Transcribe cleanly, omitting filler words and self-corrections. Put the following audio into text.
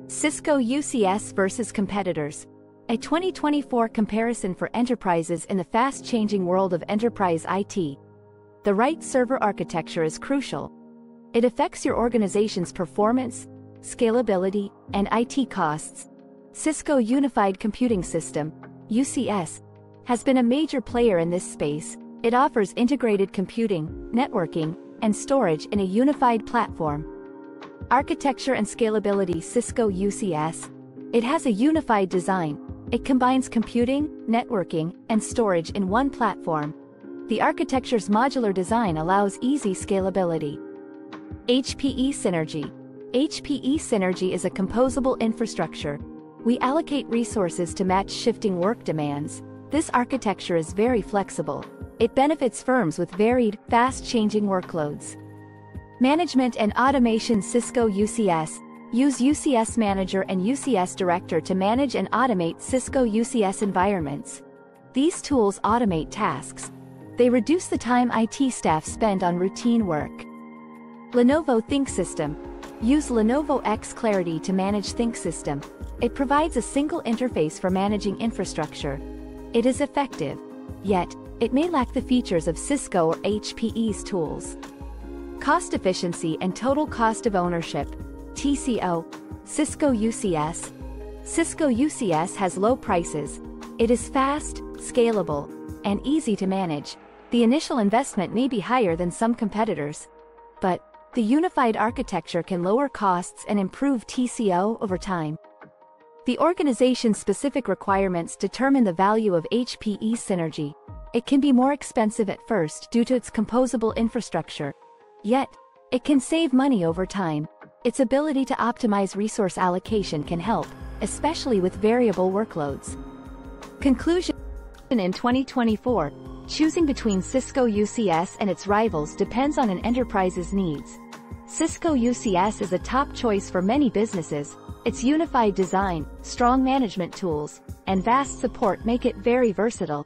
Cisco UCS versus competitors. A 2024 comparison for enterprises in the fast-changing world of enterprise IT. The right server architecture is crucial. It affects your organization's performance, scalability, and IT costs. Cisco Unified Computing System, UCS, has been a major player in this space. It offers integrated computing, networking, and storage in a unified platform. Architecture and scalability. Cisco UCS. It has a unified design. It combines computing, networking, and storage in one platform. The architecture's modular design allows easy scalability. HPE Synergy. HPE Synergy is a composable infrastructure. We allocate resources to match shifting work demands. This architecture is very flexible. It benefits firms with varied, fast-changing workloads. Management and automation. Cisco UCS. Use UCS Manager and UCS Director to manage and automate Cisco UCS environments. These tools automate tasks. They reduce the time IT staff spend on routine work. Lenovo ThinkSystem. Use Lenovo X Clarity to manage ThinkSystem. It provides a single interface for managing infrastructure. It is effective, yet it may lack the features of Cisco or HPE's tools. Cost efficiency and total cost of ownership, TCO. Cisco UCS. Cisco UCS has low prices. It is fast, scalable, and easy to manage. The initial investment may be higher than some competitors, but the unified architecture can lower costs and improve TCO over time. The organization's specific requirements determine the value of HPE Synergy. It can be more expensive at first due to its composable infrastructure. Yet, it can save money over time. Its ability to optimize resource allocation can help, especially with variable workloads. Conclusion. In 2024, choosing between Cisco UCS and its rivals depends on an enterprise's needs. Cisco UCS is a top choice for many businesses. Its unified design, strong management tools, and vast support make it very versatile.